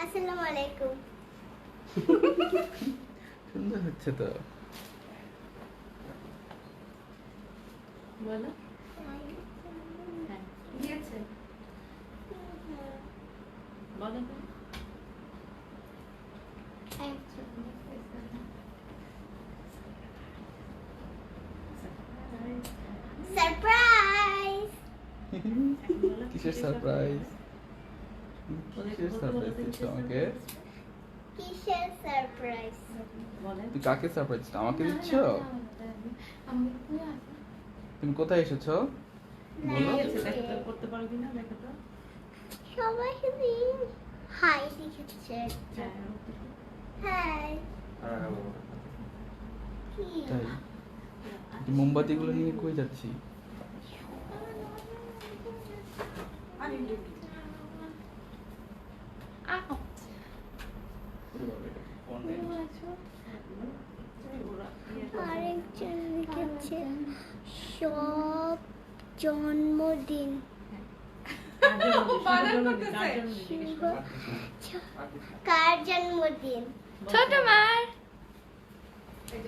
আসসালামু আলাইকুম। সুন্দর হচ্ছে তো। বলো কি আছে বলো তো। সারপ্রাইজ। কিসের সারপ্রাইজ? কিসের সারপ্রাইজ দিচ্ছ আমাকে? কিসের সারপ্রাইজ? তুই কাকে সারপ্রাইজ দিচ্ছ? আমাকে দিচ্ছ? তুমি কোথায় এসেছো বলো? করতে পারবি না দেখো তো। সবাই হাই লিখেছে। হাই। কি? তাই এই মোমবাতিগুলো নিয়ে কই যাচ্ছি? আরেকজন লিখেছে সব জন্মদিন। কার জন্মদিন? ছোট মার।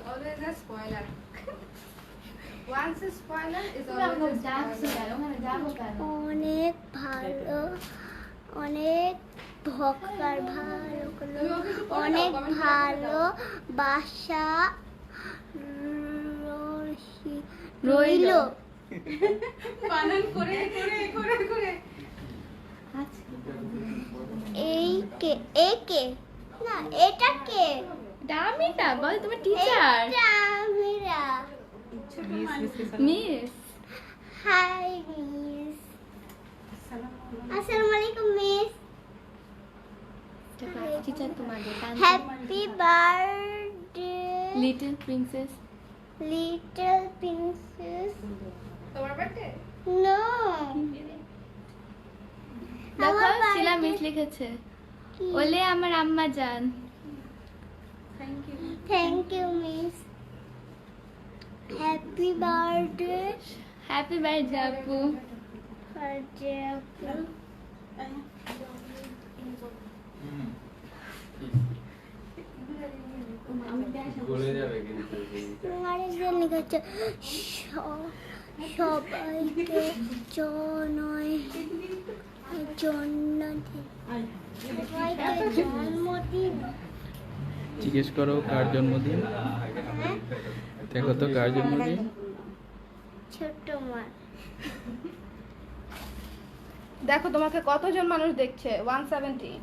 Always a spoiler. Once a spoiler is তুমি আমাকে always a ডাকছো spoiler. কেন? ওখানে যাবো কেন? অনেক ভালো, অনেক ভক্কার ভালো, অনেক ভালো বাসা রইল। বানান করে করে করে করে এই কে? এ কে? না, এটা কে? দামিটা বল, তুমি টিচার। এটা আমিরা। মিস। High miss. আসসালামু আলাইকুম মিস। টিচার তোমাদের happy birthday little princess. Little princess. তোমার বার্থডে? নো। দেখো আমার শিলা birthday- মিস লিখেছে, কি? ওলে আমার আম্মা জান। Thank you. Thank you miss. Happy birthday happy birthday আপু। বার্থডে আপু। গলে যাবে কিন্তু। আরেকজন লিখেছে সবাইকে জন্মদিন। সবাইকে জন্মদিন। জিজ্ঞেস করো কার জন্মদিন? হ্যাঁ? দেখো তো কার জন্মদিন? ছোট মা। দেখো তোমাকে কতজন মানুষ দেখছে? 170।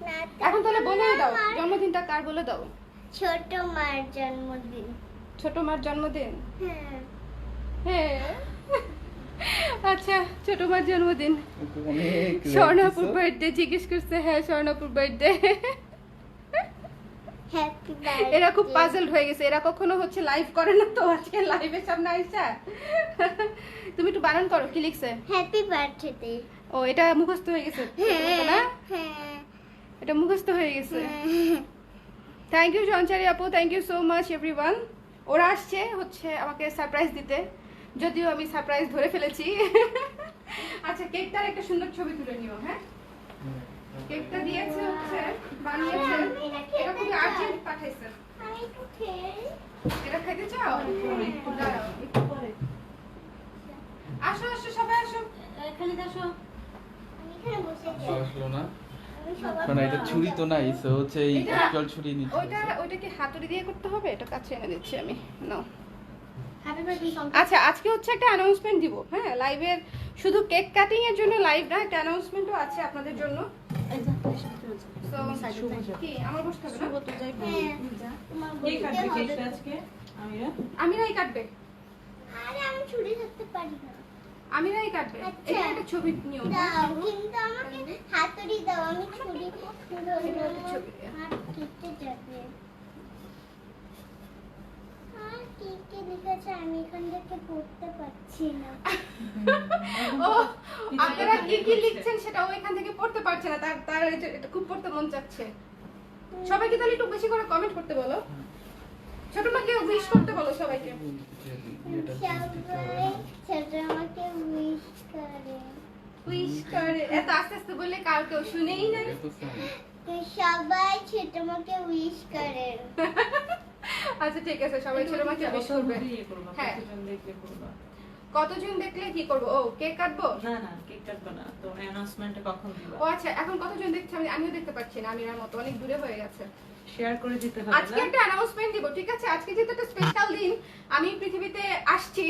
না, এখন তাহলে বলে দাও আমার জন্মদিনটা কার বলে দাও। ছোট মার জন্মদিন। ছোট মার জন্মদিন। হ্যাঁ। হ্যাঁ আচ্ছা, ছোট মার জন্মদিন। অনেক স্বর্ণাপুর বার্থডে জিজ্ঞেস করছে। হ্যাঁ স্বর্ণাপুর বার্থডে। Happy birthday. এরা খুব পাজলড হয়ে গেছে, এরা কখনো হচ্ছে লাইভ করে না, তো আজকে লাইভের সামনে আইসা। তুমি একটু বানান করো কি লিখছে। Happy birthday. ও এটা মুখস্থ হয়ে গেছে হ্যাঁ না? হ্যাঁ এটা মুখস্থ হয়ে গেছে। হ্যাঁ। থ্যাংক ইউ সঞ্চারী আপু, thank you so much everyone. ওরা আসছে হচ্ছে আমাকে সারপ্রাইজ দিতে, যদিও আমি সারপ্রাইজ ধরে ফেলেছি। আচ্ছা, কেকটার একটা সুন্দর ছবি তুলে নিও। হ্যাঁ, কেকটা দিয়েছে হচ্ছে বানিয়েছে, এটা খুবই আর্জেন্ট পাঠাইছে। আমি একটু খেয়ে এটা খেতে চাও? দাঁড়াও, একটু পরে। আসো আসো সবাই আসো। খালি আসো। আমি এখানে বসে আসলো না? আমি সবার শোনা, এটা ছুরি তো নাই, সো হচ্ছে এই এটা- অ্যাকচুয়াল ছুরি নিতে ওইটা কি হাতুড়ি দিয়ে করতে হবে? এটা কাছে এনে দিচ্ছি আমি। নাও। Happy birthday. আচ্ছা, আজকে হচ্ছে একটা অ্যানাউন্সমেন্ট দিব। হ্যাঁ, লাইভের শুধু কেক কাটিং এর জন্য লাইভ না, একটা অ্যানাউন্সমেন্টও আছে আপনাদের জন্য। So, কি আমার বসতে হবে না? হ্যাঁ তোমার বলতে হবে। আমিরাই কাটবে। আরে আমি ছুরি ধরতে পারি না। আমিরাই কাটবে। আচ্ছা। এটা একটা ছবি নিও। দাও, কিন্তু আমাকে হাতুড়ি দাও, আমি ছুরি ধরবো। ছবি দিয়ে। হাত কেটে যাবে। আর কি কি লিখেছে আমি এখান থেকে পড়তে পারছি না। ও, আপনারা কি কি লিখছেন সেটা ওইখান থেকে পড়তে পারছে না, তার এটা খুব পড়তে মন চাচ্ছে। সবাইকে তাহলে একটু বেশি করে কমেন্ট করতে বলো। ছোট মাকে উইশ করতে বলো সবাইকে। সবাই ছোট আমাকে উইশ করে। উইশ করে এত আস্তে আস্তে বললে কার কেউ শুনেই না। উইশ তোমাকে উইশ করেন। আচ্ছা ঠিক আছে, সবাই ছোট মাকে উইশ করবে। ইয়ে করবা, হ্যাঁ। কতজন দেখলে করবা। কতজন দেখলে কি করব? ও কেক কাটবো? না না, কেক কাটবা না, তো অ্যানাউন্সমেন্টটা কখন দিবা? ও আচ্ছা, এখন কতজন দেখছে আমিও দেখতে পাচ্ছি না, আমিরার মতো অনেক দূরে হয়ে গেছে। শেয়ার করে দিতে হবে আজকে না? একটা অ্যানাউন্সমেন্ট দিব, ঠিক আছে? আজকে যেহেতু একটা স্পেশাল দিন, আমি পৃথিবীতে আসছি,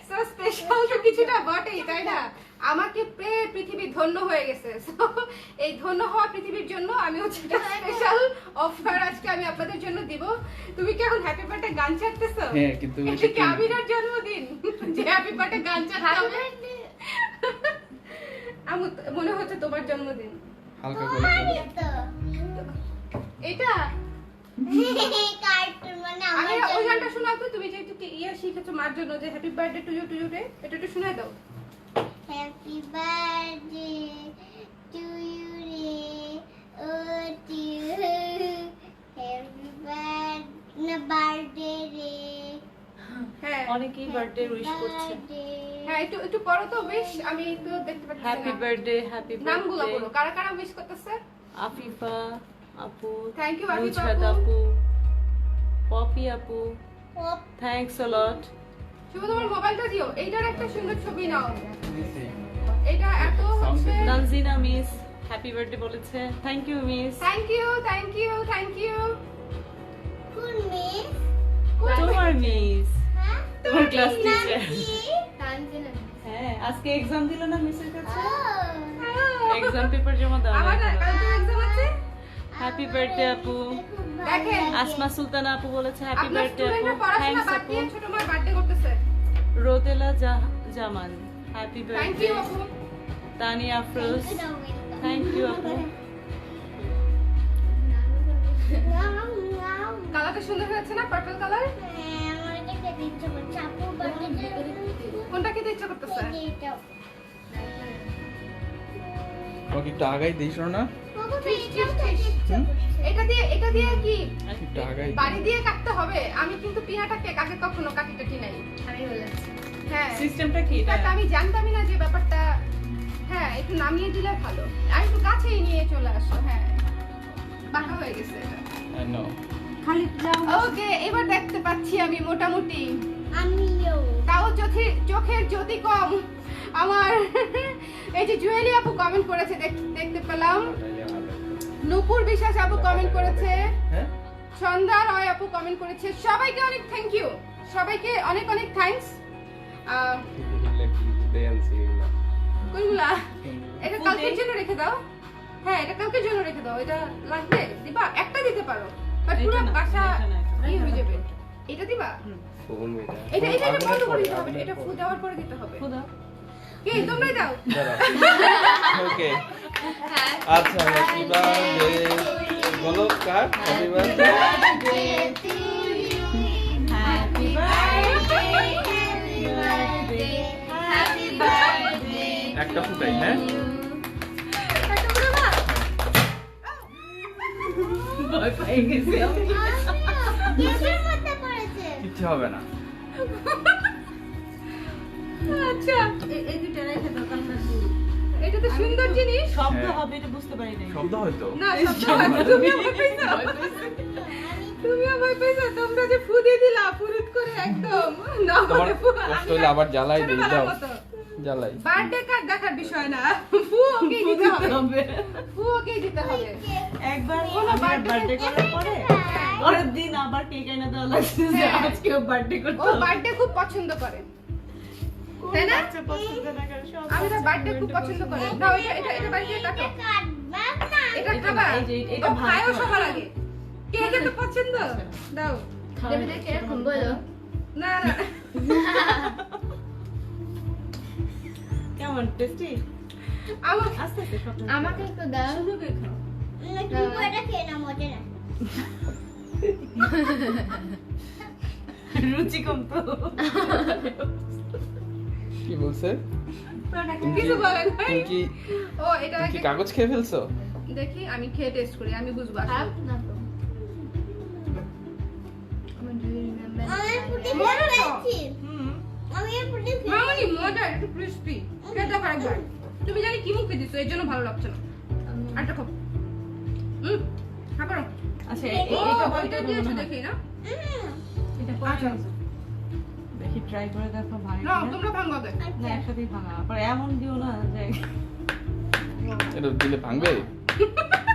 সো স্পেশাল তো কিছুটা বটেই, তাই না? আমাকে পেয়ে পৃথিবী ধন্য হয়ে গেছে। So, এই ধন্য হওয়া পৃথিবীর জন্য আমি হচ্ছে একটা স্পেশাল অফার আজকে আমি আপনাদের জন্য দিব। তুমি কি এখন হ্যাপি বার্থডে গান চাইতেছো? হ্যাঁ, কিন্তু এটা কি আমিরার জন্মদিন যে হ্যাপি বার্থডে গান চাইতে হবে? মনে হচ্ছে তোমার জন্মদিন। হালকা করে তোমারই বলো। তো। এটা কার্টুন মানে আমার আমি ওই জন্য। গানটা শোনাও তো, তুমি যেহেতু ইয়ে শিখেছো মার জন্য, যে হ্যাপি বার্থডে টু ইউ রে, এটা একটু শোনায় দাও। হ্যাপি বার্থডে টু ইউ রে, ও টু হ্যাপি বার্থডে রে। হ্যাঁ অনেকেই বার্থডে উইশ করছে। হ্যাঁ, একটু একটু পড়ো তো, বেশ আমি একটু দেখতে পাচ্ছি হ্যাপি না। বার্থডে, হ্যাপি নামগুলো বার্থডে বলো, কারা কারা উইশ করতেছে? আফিফা আপু, Thank you, আফিফা নুজহাত আপু। আপু, পপি আপু, থ্যাঙ্কস আ লট। শুধু তোমার মোবাইলটা দিও, এইটার একটা সুন্দর ছবি নাও। এটা এত হচ্ছে। তানজিনা মিস হ্যাপি বার্থডে বলেছে, thank you miss. Thank you, thank you, thank you. কোন মিস? তোমার মিস, হ্যাঁ? তোমার ক্লাস টিচার। কি? হ্যাঁ, আজকে এক্সাম দিল না মিসের কাছে? ও, এক্সাম পেপার জমা দাও। আমার না কালকে এক্সাম আছে। হ্যাপি বার্থডে আপু। খুব ভালো দেখেন, লাগে। আসমা সুলতানা আপু বলেছে হ্যাপি আপনার বার্থডে আপু, স্টুডেন্টরা পড়াশোনা থ্যাঙ্কস বাদ আপু। দিয়ে ছোট মার বার্থডে করতেছে। Rodela Zaman happy thank birthday. You আপু। Tania Afroz Thank you, welcome. Thank you আপু। কালারটা সুন্দর হয়েছে না, পার্পল কালার? হ্যাঁ, আমার এটা খেতে ইচ্ছে করছে। আপুর birthday-তে কোনটা খেতে ইচ্ছা করতেছে? এইটাও। তোমাকে একটু আগাই দিস না? বাবু, Fish, এইটাও fish, খেতে fish. ইচ্ছে হুম? করছে। এটা দিয়ে কি একটু আগাই দিই। বাড়ি দিয়ে কাটতে হবে? আমি কিন্তু পিনাটাকে আগে কখনো কাটি নাই। হ্যাঁ, সিস্টেমটা কি এটা? এটা আমি জানতামই না যে ব্যাপারটা। হ্যাঁ, একটু নামিয়ে দিলে ভালো, আর একটু কাছেই নিয়ে চলে আসো। হ্যাঁ, বাঁকা হয়ে গেছে এটা। I know. খালি ওকে, এবার দেখতে পাচ্ছি আমি মোটামুটি। আমিও। তাও চোখের জ্যোতি কম আমার। এই যে জুয়েলি আপু কমেন্ট করেছে, দেখতে পেলাম। নূপুর বিশ্বাস আপু কমেন্ট করেছে, হ্যাঁ? সন্ধ্যা রয় আপু কমেন্ট করেছে। সবাইকে অনেক থ্যাংক ইউ, সবাইকে অনেক অনেক থ্যাঙ্কস। কোনগুলা? এটা কালকের জন্য রেখে দাও। হ্যাঁ, এটা কালকের জন্য রেখে দাও। এটা লাগবে দিবা? একটা দিতে পারো, বাট পুরো বাসা ই হয়ে যাবে। এটা দিবা? এটা এটা এটা বন্ধ করে দিতে হবে, এটা ফু দেওয়ার পরে দিতে হবে। খুদা কি তোমরাই দাও? ওকে। আচ্ছা, হ্যাপি বার্থডে বলো কার হ্যাপি বার্থডে। Happy birthday. একটা ফুটাই, হ্যাঁ? একটা করে দাও। ভয় পেয়ে গেছি আমি। কেকের মধ্যে পড়েছে। কিচ্ছু হবে না। আচ্ছা, এই দুটো রেখে দাও, কালকে এটা তো সুন্দর জিনিস। শব্দ হ্যাঁ। হবে এটা বুঝতে পারি নাই। শব্দ হয়তো। না, শব্দ হয় না। তুমিও ভয় পাইছো? তুমিও ভয় পাইছো? তোমরা যে ফু দিয়ে দিলা পুরুত করে একদম। না, তোমার ফু, কষ্ট হলে আবার জ্বালাই দিই, ছোটবেলার দাও। মতো। জ্বালাই। বার্থডে কার্ড দেখার বিষয় না, ফু ওকেই দিতে হবে। ফু ওকেই দিতে হবে। একবার কোনো আমার birthday- বার্থডে করার পরে পরের দিন আবার কেক এনে দেওয়া লাগছে যে হ্যাঁ। আজকেও বার্থডে করতে ও হবে। বার্থডে খুব পছন্দ করে, তাই না? বাচ্চা পছন্দ না করে সব আমি তো বাচ্চা বার্থডে খুব পছন্দ করে। দাও, এটা বাড়িতে কাটো। এটা এটা খাবা? না, এই যে এটা ও ভাগ খায়ও করো। সবার আগে। কেক তো পছন্দ। দাও। না না, কেমন টেস্টি? আমার আস্তে আস্তে সব আমাকে একটু দাও। শুধু কেক খাও। এটা খেয়ে না, মজা না। রুচি কম তো। কি বলছে? কিছু বলেন নাই। তুমি কি ও এটা তুমি কি কাগজ খেয়ে ফেলছো? দেখি, আমি খেয়ে টেস্ট করি, আমি বুঝবো আসলে। খারাপ না তো। আমি পুটি মজা তো। খেয়েছি। হুম। আমি এই পুটি মামনি মজা, একটু ক্রিস্পি। খেয়ে দেখো একবার। তুমি জানি কি মুখে দিছো, এর জন্য ভালো লাগছে না। আরেকটা খাও। খাবার আচ্ছা এটা এটা ওইটা দিয়েছে দেখি না এটা আচ্ছা দেখি ট্রাই করে দেখো ভাই না তোমরা ভাঙবে না একসাথেই ভাঙা পরে এমন দিও না যে এটা দিলে ভাঙবে?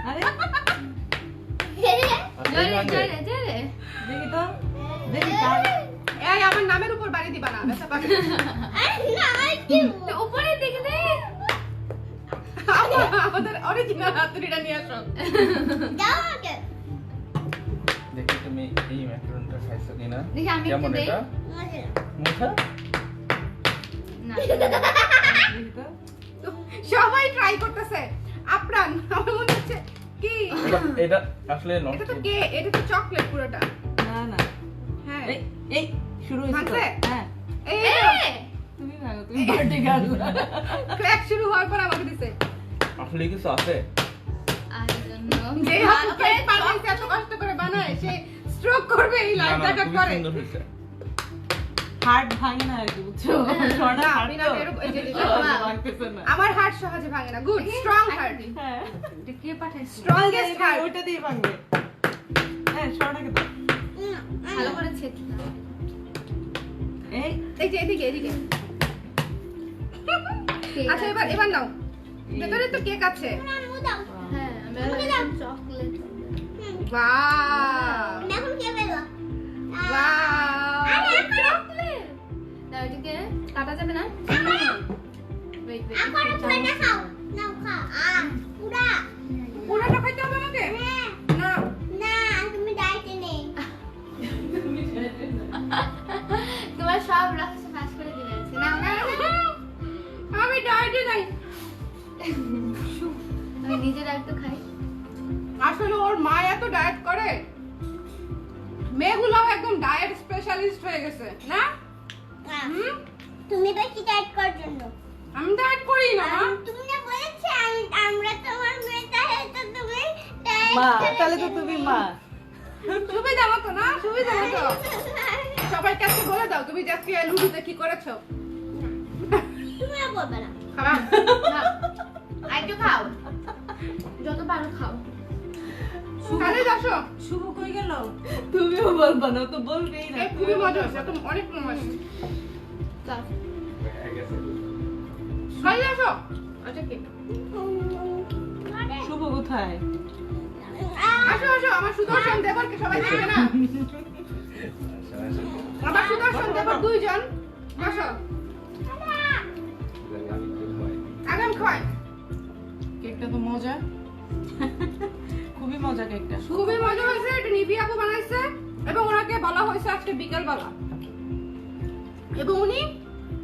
আরে আসলেই ভাঙবে? দেখি তো দেখি তার এই আমার নামের উপর বাড়ি দিবা না ব্যথা পাবে উপরে দেখে দে আমাদের অরিজিনাল হাতুড়িটা নিয়ে আসো দেখি তুমি এই ম্যাকারনটা খাইছো কিনা। দেখি আমি কেমন একটু এটা? মুখা? না দেখি তো তো সবাই ট্রাই করতেছে আপ্রাণ আমার মনে হচ্ছে কি এটা আসলে এটা নষ্ট। তো কে এটা তো চকলেট পুরোটা না না হ্যাঁ এই এই শুরু হয়েছে তো? ভাঙছে? হ্যাঁ এই তুমি ভাঙো তুমি বার্থডে গার্ল ক্র্যাক শুরু হওয়ার পর আমাকে দিছে আসলে কিছু আছে? যে হাত কেক বানাইছে এত কষ্ট করে বানায় সে স্ট্রোক করবে এই না, লাইফ না, দেখা খুবই করে সুন্দর হয়েছে। হার্ট ভাঙে না আর কি বুঝছো ছড়া না, হার্ট বিনা তো এরকম- এই যে- এই যে- ভাঙতেছে না আমার হার্ট সহজে ভাঙে না গুড স্ট্রং হার্ট হ্যাঁ এটা কে পাঠাইছে স্ট্রংগেস্ট হার্ট ওইটা দিয়ে ভাঙবে হ্যাঁ ছড়াটাকে তো ভালো করে ছেঁচি এই এই যে এদিকে এদিকে আচ্ছা এবার নাও ভেতরে তো কেক আছে হ্যাঁ আমি চকলেট ওয়াও এখন কে পেলো ওয়াও চকলেট দাও এটাকে কাটা যাবে না ওয়েট এখন পুরোটা খাও নাও খাও পুরা পুরোটা খাইতে হবে আমাকে না না তুমি ডায়েটে নেই তোমার সব রাস্তা পাস করে দিলে আছে না না আমি ডায়েটে নাই আমি নিজের একটু খাই আসলে ওর মা এত ডায়েট করে মেয়েগুলো একদম ডায়েট স্পেশালিস্ট হয়ে গেছে না হুম? তুমি বেশি ডায়েট করার জন্য আমি ডায়েট করি না মা। তুমি না বলেছে আমরা তোমার মেয়ে তাহলে তো তুমি diet মা করে তাহলে তো ফেলবে। তুমি মা সুবিধা মতো না সুবিধা মতো সবাইকে আজকে বলে দাও তুমি আজকে লুডুতে কি করেছো তুমিও বলবে না খারাপ না আরেকটু খাও যত পারো খাও তাহলে যাসো শুভ কই গেল তুমিও বলবা না ও তো বলবেই না এই খুবই মজা হচ্ছে একদম অনেক মজা হচ্ছে যাও। খাই যাসো আচ্ছা কি শুভ কোথায় আসো আসো আমার সুদর্শন দেবরকে সবাই দেখবে না আমার সুদর্শন দেবর দুইজন আসো আগাম খাই কেকটা তো মজা খুবই মজা কেকটা খুবই মজা হয়েছে এটা নিভি আপু বানাইছে এবং ওনাকে বলা হয়েছে আজকে বিকেল বেলা এবং উনি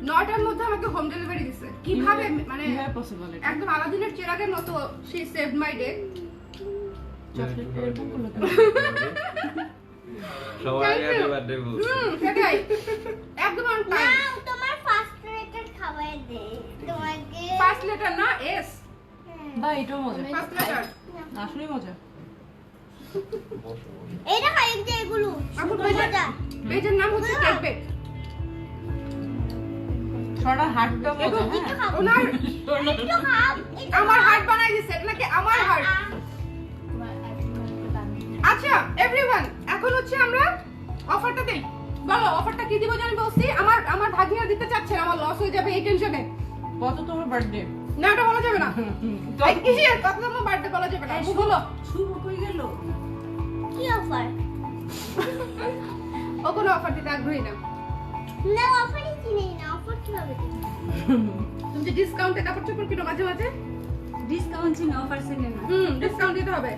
9টার মধ্যে আমাকে হোম ডেলিভারি দিছে কিভাবে মানে কিভাবে পসিবল এটা একদম আলাদিনের চেরাগের মতো she saved my day chocolate এরকম করলো কেন? সবাই হ্যাপি বার্থডে বল। সেটাই একদম অন টাইম নাও তোমার ফার্স্ট রেটের খাবার দে তোমাকে ফার্স্ট লেটার না এস বা এটাও মজা ফার্স্ট লেটার আসলেই মজা এটা খাই যে এগুলো আপু মজা পেজের নাম হচ্ছে কেক বেক ছড়া হার্টটা মজা এবং হ্যাঁ ওনার একটু খাও আমার হার্ট বানাই দিছে এটা নাকি আমার হার্ট তোমার একটু বানিয়ে আচ্ছা এভরিওয়ান এখন হচ্ছে আমরা অফারটা দেই বলো অফারটা কি দিব জানি বলছি আমার ভাগিনা দিতে চাচ্ছে না আমার লস হয়ে যাবে এই টেনশনে কত তোমার বার্থডে না এটা বলা যাবে না এই কিসের কত আমার বার্থডে বলা যাবে না বলো শুভ কই গেল কি অফার ও কোনো অফার দিতে আগ্রহী না না অফারই কিনে না অফার কিভাবে দিবে তুমি যে ডিসকাউন্টে কাপড় চোপড় কিনো মাঝে মাঝে ডিসকাউন্ট ছিল অফার ছিল না ডিসকাউন্ট দিতে হবে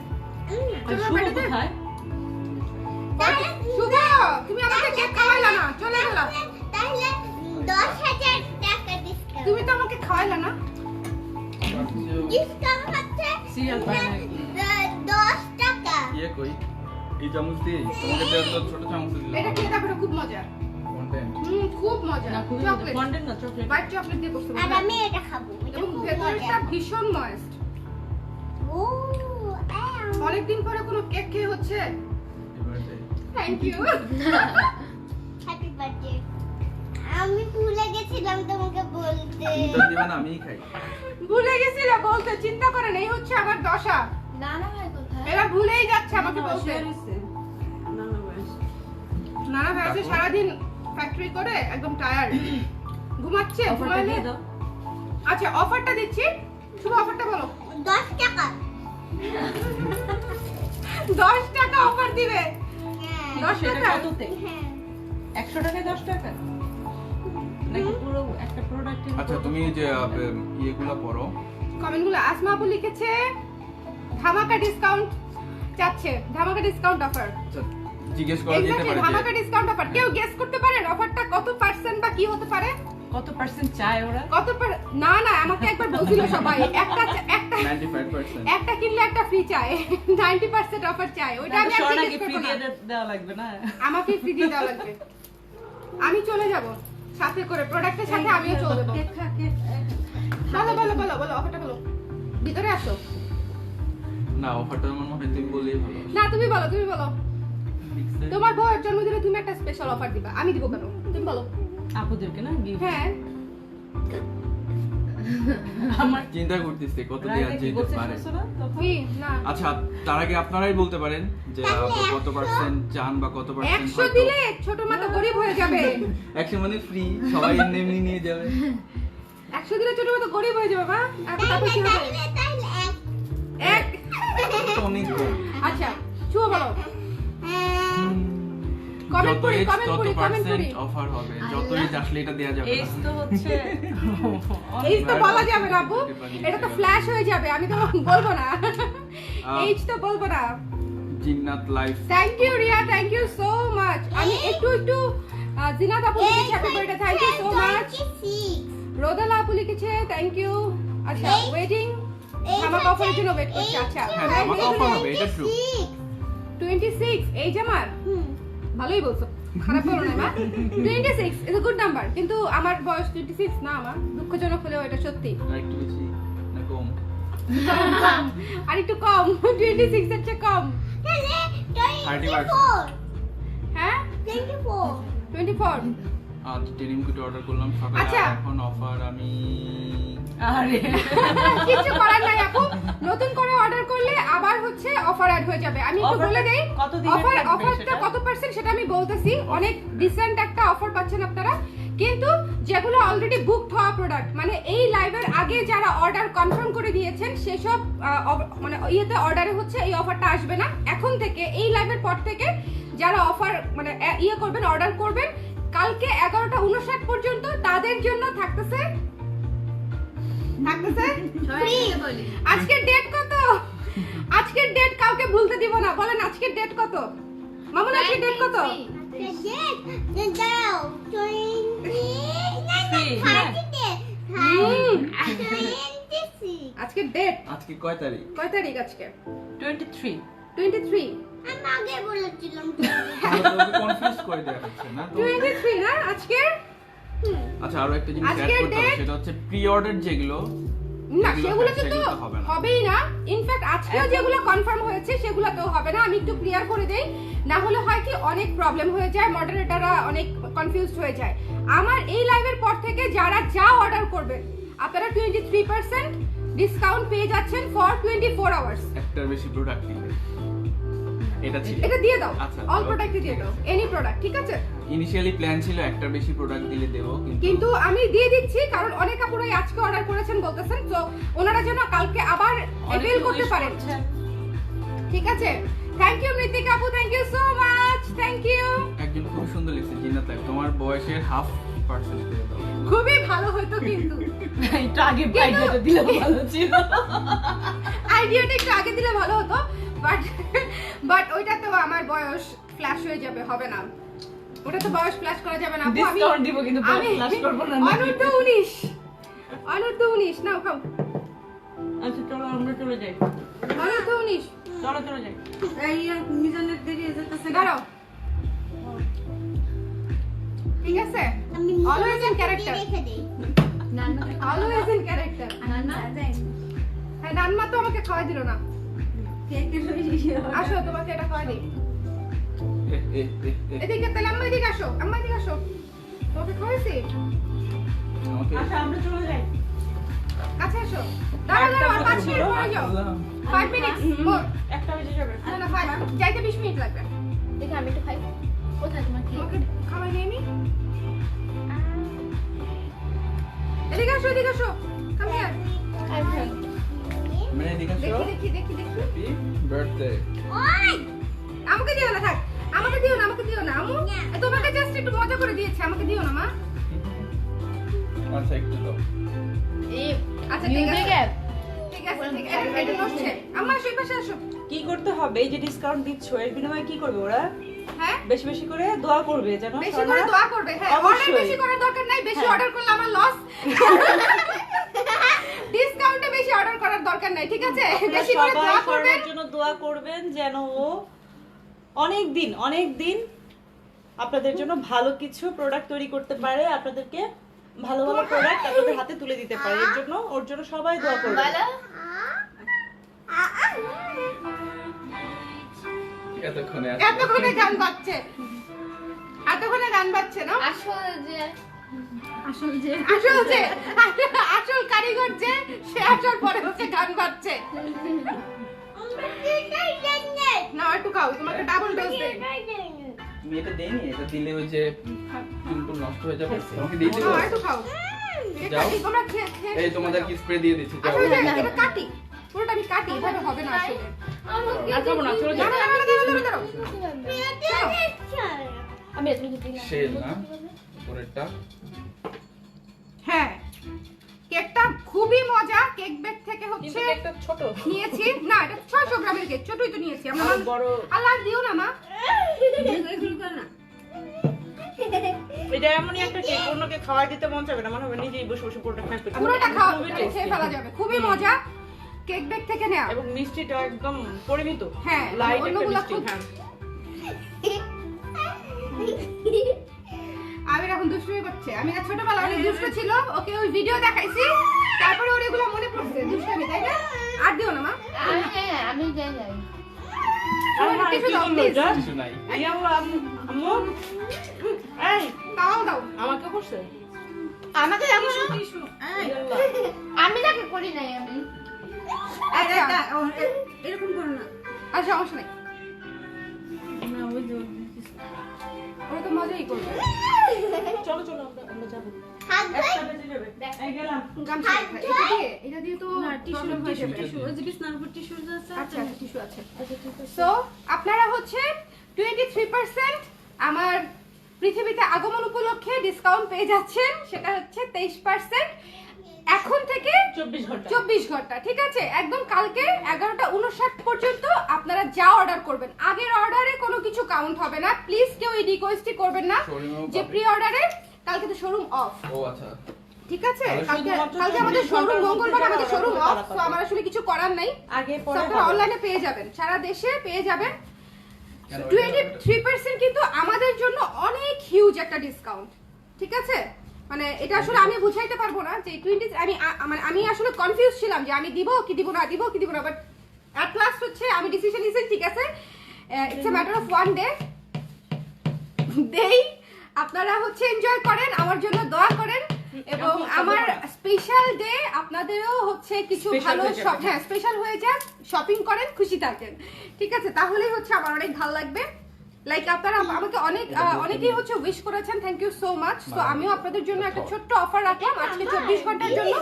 আর শুভ কোথায় শুভ তুমি আমাকে কেক খাওয়াইলা না চলে গেলা তাহলে 10,000 টাকা ডিসকাউন্ট তুমি তো আমাকে খাওয়াইলা না ডিসকাউন্ট হচ্ছে সিরিয়াল পায় না 10 টাকা ইয়ে কই এই চামচ দিয়ে তোমাকে দেওয়ার তো ছোট চামচ এটা দিলাম খেয়ে দেখো এটা খুব মজা কন্টেন্ট খুব মজা না খুবই চকলেট কন্টেন্ট না চকলেট হোয়াইট চকলেট দিয়ে করতে আর হবে আমি এটা খাবো এটা এবং খুব ভেতরটা মজা ভীষণ ময়েস্ট ও অনেকদিন পরে কোনো কেক খেয়ে হচ্ছে থ্যাংক ইউ হ্যাপি বার্থডে আমি ভুলে গেছিলাম তোমাকে বলতে তো দিবা না আমিই খাই ভুলে গেছিলা বলতে চিন্তা করেন এই হচ্ছে আমার দশা না না ভাই কোথায় এরা ভুলেই যাচ্ছে আমাকে বলছে না বয়স নানা ভাই আজকে সারাদিন ফ্যাক্টরি করে একদম টায়ার্ড, ঘুমাচ্ছে। অফারটা দিয়ে দাও। আচ্ছা অফারটা দিচ্ছি, শুভ অফারটা বলো। 10 টাকা। 10 টাকা অফার দিবে। হ্যাঁ 10 সেটা টাকা। কততে? হ্যাঁ 100 টাকায় 10 টাকা নাকি পুরো একটা প্রোডাক্টের? আচ্ছা তুমি যে ইয়েগুলো পড়ো। কমেন্টগুলো আসমা আপু লিখেছে ধামাকা ডিসকাউন্ট চাচ্ছে, ধামাকা ডিসকাউন্ট অফার। আচ্ছা জিজ্ঞেস করা যেতে এক্স্যাক্টলি পারে ধামাকা ডিসকাউন্ট অফার। কেউ গেস করতে পারেন অফারটা কত পার্সেন্ট বা কি হতে পারে? কত পার্সেন্ট চায় ওরা? কত না না আমাকে একবার বলছিল সবাই একটা 95%। একটা কিনলে একটা ফ্রি চাই, 90% অফার চাই। ওইটা আমি আর সোনাকে জিজ্ঞেস ফ্রি করব দিয়ে না। দেওয়া লাগবে না? আমাকে ফ্রি দিয়ে দেওয়া লাগবে। আমি চলে যাব সাথে করে প্রোডাক্টের সাথে আমিও চলে যাব। কেক খা, কেক। বলো বলো বলো বলো অফারটা বলো। ভিতরে আসো। না অফারটা আমার মনে হয় তুমি বললেই ভালো। না তুমি বলো, তুমি বলো। তোমার বউয়ের জন্মদিনে তুমি একটা স্পেশাল অফার দিবা, আমি দিব কেন? তুমি বলো। আপুদেরকে না গিফট? হ্যাঁ আমার চিন্তা করতেছি কত দেওয়া রাইনা কি যেতে গোছে পারে। শুনছো না তখন? কি না আচ্ছা তার আগে আপনারাই বলতে পারেন যে আপনি কত পার্সেন্ট চান বা কত পার্সেন্ট 100 দিলে ছোট মাথা গরিব হয়ে যাবে। 100 মানে ফ্রি, সবাই এমনি এমনি নিয়ে যাবে। 100 দিলে ছোট মাথা গরিব হয়ে যাবে মা। আর তারপর কি হবে? তাহলে এক। তো অনেক কম। আচ্ছা শুভ বলো। হ্যাঁ কমেন্ট যত করি এজ কমেন্ট তত করি কমেন্ট করি। পার্সেন্ট অফার হবে, যত এজ আসলে এটা দেওয়া যাবে এজ না। তো হচ্ছে এইজ তো বলা যাবে না আপু, এটা তো ফ্ল্যাশ হয়ে যাবে, আমি তো বলবো না। এইজ তো বলবো না। Jinnat life thank you Riya, thank you so much. আমি একটু জিনাত আপু লিখেছে happy birthday, thank you so much. 26 রোদালা আপু লিখেছে থ্যাংক ইউ। আচ্ছা ওয়েটিং ধামাকা অফারের জন্য ওয়েট করছি। আচ্ছা হ্যাঁ ধামাকা অফার হবে, এটা ট্রু। 26 এইজ আমার ভালোই বলছো, খারাপ বলো না মা। 26 ইজ আ গুড নাম্বার, কিন্তু আমার বয়স 26 না। আমার দুঃখজনক হলেও এটা সত্যি। আর একটু বেশি না কম? আর একটু কম, 26 এর চেয়ে কম। তাহলে 30%। 24 হ্যাঁ 24 24। আজ ডেনিম কিট অর্ডার করলাম সকালে, আচ্ছা। আর এখন অফার আমি আরে কিছু করার নাই আপু, নতুন করে অর্ডার করলে আবার হচ্ছে অফার অ্যাড হয়ে যাবে। আমি একটু বলে দেই কত দিনের থাকবে অফারটা সেটা? কত পার্সেন্ট সেটা আমি বলতেছি। অনেক ডিসেন্ট একটা অফার পাচ্ছেন আপনারা, কিন্তু যেগুলো অলরেডি বুকড হওয়া প্রোডাক্ট, মানে এই লাইভের আগে যারা অর্ডার কনফার্ম করে দিয়েছেন সেসব মানে ইয়েতে অর্ডারে হচ্ছে এই অফারটা আসবে না। এখন থেকে এই লাইভের পর থেকে যারা অফার মানে ইয়ে করবেন, অর্ডার করবেন কালকে 11:59 পর্যন্ত, তাদের জন্য থাকতেছে ফ্রি। আজকের ডেট কত? আজকের ডেট কাউকে ভুলতে দিব না। বলেন আজকের ডেট কত? মামুন আজকের ডেট কত? দাও 20 না না Free, 26 আজকের ডেট আজকে কয় তারিখ? কয় তারিখ আজকে? 23 23। আমি আগে বলেছিলাম কনফিউজ করে দেওয়া হচ্ছে না তো। 23 না আজকে? আচ্ছা আরো একটা জিনিস আজকের অ্যাড করতে হবে, date? সেটা হচ্ছে প্রি অর্ডার যেগুলো না যেগুলো সেগুলোতে তো সেগুলো হবে না। হবেই না। ইনফ্যাক্ট আজকেও যেগুলো কনফার্ম হয়েছে সেগুলোতেও হবে না। আমি একটু ক্লিয়ার করে দেই, না হলে হয় কি অনেক প্রবলেম হয়ে যায়, মডারেটররা অনেক কনফিউজড হয়ে যায়। আমার এই লাইভের পর থেকে যারা যা অর্ডার করবেন আপনারা 23% ডিসকাউন্ট পেয়ে যাচ্ছেন ফর 24 আওয়ার্স। একটার বেশি প্রোডাক্ট নিলে এটা ছিল। এটা দিয়ে দাও, আচ্ছা, অল okay, প্রোডাক্টই দিয়ে ঠিক দাও, আছে। এনি প্রোডাক্ট, ঠিক আছে? ইনিশিয়ালি প্ল্যান ছিল একটার বেশি প্রোডাক্ট দিলে দেবো, কিন্তু আমি দিয়ে দিচ্ছি কারণ অনেক আপুরাই আজকে অর্ডার করেছেন বলতেছেন, তো ওনারা যেন কালকে আবার অ্যাভেল করতে পারেন। ঠিক আছে, থ্যাংক ইউ মৃতিকা আপু, thank you so much, thank you. একজন খুব সুন্দর লিখছে জিন্নাত লাইফ, তোমার বয়সের 0.5% করে দাও। খুবই ভালো হতো কিন্তু একটু আগে আইডিয়াটা দিলে ভালো ছিল। আইডিয়াটা একটু আগে দিলে ভালো হতো, বাট ওইটা তো আমার বয়স ফ্ল্যাশ হয়ে যাবে, হবে না। ওটা তো বয়স ফ্ল্যাশ করা যাবে না আপু। আমি ডিসকাউন্ট দিব কিন্তু ফ্ল্যাশ করব না। অনূর্ধ্ব 19 অনূর্ধ্ব 19 নাও খাও। আচ্ছা চলো আমরা চলে যাই। অনূর্ধ্ব 19 চলো চলে যাই। এই মিজানের দেরি হয়ে যাচ্ছে, দাঁড়াও। ঠিক আছে, আমি অলওয়েজ ইন ক্যারেক্টার, রেখে দেই অলওয়েজ ইন ক্যারেক্টার। হ্যাঁ নানমা তো আমাকে খাওয়া দিল না। আসো তোমাকে এটা খাওয়া দিই। এদিকে তাহলে আম্মা এদিকে আসো, আম্মা এদিকে আসো, তোমাকে খাওয়াইছি। আমাকে আচ্ছা আমরা চলে যাই। কাছে এসো। দাঁড়াও দাঁড়াও, আর 5 মিনিট পরে যাও। 5 মিনিট মোর। একটা বেজে যাবে। না না 5 যাইতে 20 মিনিট লাগবে। দেখি আমি একটু খাই। কোথায় তোমার কি? তোমাকে খাবার নিয়ে নি। এদিকে আসো, এদিকে আসো। Come here. মানে এদিকে আসো। দেখি। Happy birthday. ওই! আমাকে দিও না, থাক। আমাকে দিও না, আমু। তোমাকে জাস্ট একটু মজা করে দিয়েছে, আমাকে দিও না, মা। আচ্ছা একটু দাও। আচ্ছা ঠিক আছে। ঠিক আছে। এটা নড়ছে। আম্মা সেই পাশে আসো। কি করতে হবে? এই যে ডিসকাউন্ট দিচ্ছ এর বিনিময়ে কি করবে ওরা? হ্যাঁ? বেশি বেশি করে দোয়া করবে যেন বেশি করে দোয়া করবে। হ্যাঁ, অর্ডার অবশ্যই। বেশি করার দরকার নাই। বেশি হ্যাঁ। অর্ডার করলে আমার লস। ডিসকাউন্টে বেশি অর্ডার করার দরকার নাই, ঠিক আছে? বেশি করে সবাই দোয়া করবেন। করার জন্য দোয়া করবেন যেন ও অনেক দিন আপনাদের জন্য ভালো কিছু প্রোডাক্ট তৈরি করতে পারে, আপনাদেরকে ভালো প্রোডাক্ট আপনাদের হাতে তুলে দিতে পারে। এর জন্য ওর জন্য সবাই দোয়া করবেন। বলো এতক্ষণে এতক্ষণে গান বাজছে না? আসল যে আসল কারিগর যে সে আসার পরে হচ্ছে গান বাজছে। না একটু খাও, তোমাকে ডাবল ডোজ দেই। তুমি এটা দেইনি, এটা দিলে ওই যে পিম্পল নষ্ট হয়ে যাবে। তোমাকে দিয়ে দেবো। না একটু খাও। এটা যাও। কাটি, তোমরা খেয়ে এই তোমাদের কি স্প্রে দিয়ে দিচ্ছি, যাও। আসলে এটা কাটি, পুরোটা আমি কাটি, এভাবে হবে না আসলে। আর খাবো না, চলে যাও। দাঁড়াও। আমি এত দিলাম। শেল না উপরেরটা। হ্যাঁ, কেকটা খুবই মজা। কেক বেক থেকে হচ্ছে একটা ছোট নিয়েছি। না, এটা 600 গ্রামের কেক, ছোটই তো নিয়েছি আমরা। আর বড় আল্লাহ দিও না মা। এটা এমনই একটা কেক অন্যকে খাওয়াই দিতে মন চাবে না, মনে হবে নিজেই বসে বসে পুরোটা খাই ফেলবো। পুরোটা খাওয়া খুবই খেয়ে tasty। ফেলা যাবে, খুবই মজা। কেক বেক থেকে নেওয়া। এবং মিষ্টিটা একদম পরিমিত। হ্যাঁ, লাইট একটা অন্যগুলা মিষ্টি। খুব- হ্যাঁ আবির এখন দুষ্টুমি করছে। আমি না ছোটবেলা অনেক দুষ্ট ছিল, ওকে ওই ভিডিও দেখাইছি, তারপরে ওর এগুলো মনে পড়ছে দুষ্টামি, তাই না? আর দিও না মা। আমি যাই আর মা, কিছু কি দাও, বললো please। এটা? কিছু নাই। এই আম্মু, এই দাও। আমাকে করছে আমাকে দেখো ইয়াল্লা। আমি তাকে করি নাই আমি আচ্ছা, এরকম করো না। আর সমস্যা নাই, ওরা তো মজাই করবে। চলো আমরা যাবো। হাত ধুই একটা বেজে যাবে। এই গেলাম। গামছা এটা দিয়ে তো problem হয়ে যাবে। আচ্ছা টিস্যু আছে। সো আপনারা হচ্ছে 23% আমার পৃথিবীতে আগমন উপলক্ষে ডিসকাউন্ট পেয়ে যাচ্ছেন। সেটা হচ্ছে 23% এখন থেকে 24 ঘন্টা। 24 ঘন্টা, ঠিক আছে? একদম কালকে 11:59 পর্যন্ত আপনারা যা অর্ডার করবেন, আগের অর্ডারে কোনো কিছু কাউন্ট হবে না। প্লিজ কেউ এই রিকোয়েস্টই করবেন না Showroom-এও যে পাবে। প্রি অর্ডারে। কালকে তো শোরুম অফ, ও আচ্ছা। ঠিক আছে? তাহলে কালকে শুধুমাত্র আমাদের 24 শোরুম ঘন্টার মঙ্গলবার মধ্যে আমাদের যারা শোরুম order অফ, করবে তো তারা আমার আসলে কিছু করার নাই। আগে So পরে আপনারা হবে। অনলাইনে পেয়ে যাবেন, সারা দেশে পেয়ে যাবেন। কেন 23% কিন্তু আমাদের জন্য অনেক হিউজ একটা ডিসকাউন্ট, ঠিক আছে? মানে এটা আসলে আমি বুঝাইতে পারবো না যে 20 আমি আসলে কনফিউজ ছিলাম যে আমি দিব কি দিব না, বাট এট লাস্ট হচ্ছে আমি ডিসিশন নিয়েছি, ঠিক আছে? It's a matter of one day. দেই আপনারা হচ্ছে এনজয় করেন, আমার জন্য দোয়া করেন, এবং আমার স্পেশাল ডে আপনাদেরও হচ্ছে কিছু Special ভালো হয়ে যাবে। শপ, হ্যাঁ স্পেশাল হয়ে যাক, শপিং করেন, খুশি থাকেন, ঠিক আছে? তাহলেই হচ্ছে আমার অনেক ভালো লাগবে। লাইক আপনারা আমাকে অনেকেই হচ্ছে উইশ করেছেন, থ্যাংক ইউ সো মাচ। তো আমিও আপনাদের জন্য একটা ছোট্ট অফার রাখলাম আজকে 24 ঘন্টার জন্য।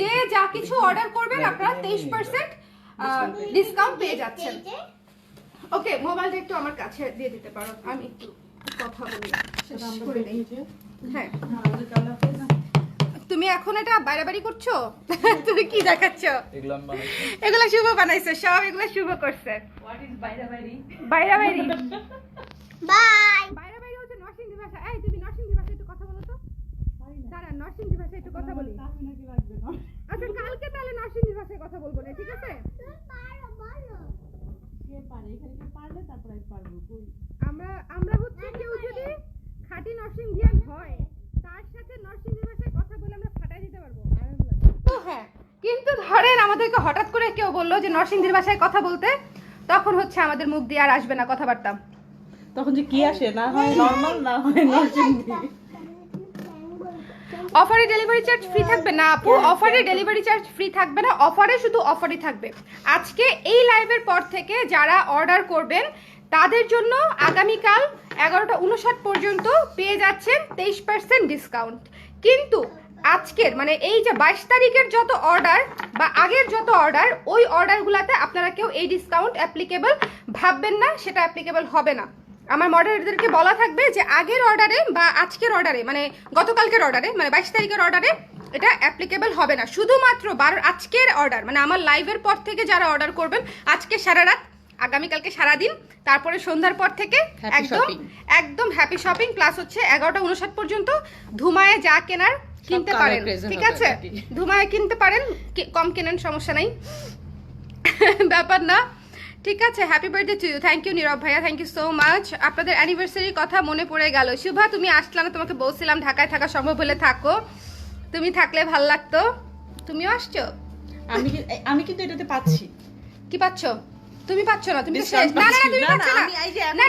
যে যা কিছু অর্ডার করবেন আপনারা 23% ডিসকাউন্ট পেয়ে যাচ্ছেন। ওকে, মোবাইলটা একটু আমার কাছে দিয়ে দিতে পারো, আমি একটু কথা বলি, শেষ করে দেই। হ্যাঁ, তুমি এখন এটা বাইরে করছো? তুমি কি দেখাচ্ছ? এগুলো আমি বানাইছি। এগুলা শুভ বানাইছে, সব এগুলা শুভ করছে। What is বাইরাবাড়ি? বাইরে বাই বাইরে হচ্ছে নরসিংদী ভাষা। এই তুমি নরসিংদী ভাষায় একটু কথা বলো তো। দাঁড়া, নরসিংদী ভাষায় একটু কথা বলি। আচ্ছা, কালকে তাহলে নরসিংদী ভাষায় কথা বলবো না, ঠিক আছে? আমরা হচ্ছে কেউ যদি খাঁটি নরসিংদীয়ান হয় তার সাথে নরসিংদী ভাষায় কথা বলে আমরা ফাটাই দিতে পারবো। তো হ্যাঁ, কিন্তু ধরেন আমাদেরকে হঠাৎ করে কেউ বললো যে নরসিংদীর ভাষায় কথা বলতে, তখন হচ্ছে আমাদের মুখ দিয়ে আর আসবে না কথাবার্তা। তখন যে কি আসে, না হয় নরমাল, না হয় নরসিংদী। অফারে ডেলিভারি চার্জ ফ্রি থাকবে না আপু, অফারে ডেলিভারি চার্জ ফ্রি থাকবে না, অফারে শুধু অফারই থাকবে। আজকে এই লাইভের পর থেকে যারা অর্ডার করবেন তাদের জন্য আগামীকাল 11:59 পর্যন্ত পেয়ে যাচ্ছেন 23% ডিসকাউন্ট। কিন্তু আজকের মানে এই যে 22 তারিখের যত অর্ডার বা আগের যত অর্ডার, ওই অর্ডারগুলোতে আপনারা কেউ এই ডিসকাউন্ট অ্যাপ্লিকেবল ভাববেন না, সেটা অ্যাপ্লিকেবল হবে না। আমার মডারেটরদেরকে বলা থাকবে যে আগের অর্ডারে বা আজকের অর্ডারে মানে গতকালকের অর্ডারে মানে 22 তারিখের অর্ডারে এটা অ্যাপ্লিকেবল হবে না। শুধুমাত্র আজকের অর্ডার মানে আমার লাইভের পর থেকে যারা অর্ডার করবেন আজকে সারা রাত, আগামীকালকে সারাদিন, তারপরে সন্ধ্যার পর থেকে একদম হ্যাপি শপিং। প্লাস হচ্ছে 11:59 পর্যন্ত ধুমায় যা কেনার কিনতে পারেন, ঠিক আছে? ধুমায় কিনতে পারেন, কম কেনেন সমস্যা নাই, ব্যাপার না, ঠিক আছে? Happy birthday to you. Thank you Nirob ভাইয়া, থ্যাংক ইউ সো মাচ। আপনাদের অ্যানিভার্সারির কথা মনে পড়ে গেল। শুভা তুমি আসলে না, তোমাকে বলছিলাম ঢাকায় থাকা সম্ভব হলে থাকো, তুমি থাকলে ভাল লাগতো। তুমিও আসছো? আমি কিন্তু এটাতে পাচ্ছি। কি পাচ্ছ? তুমি পাচ্ছ না, তুমি তো শেষ। না না তুমি পাচ্ছ না, না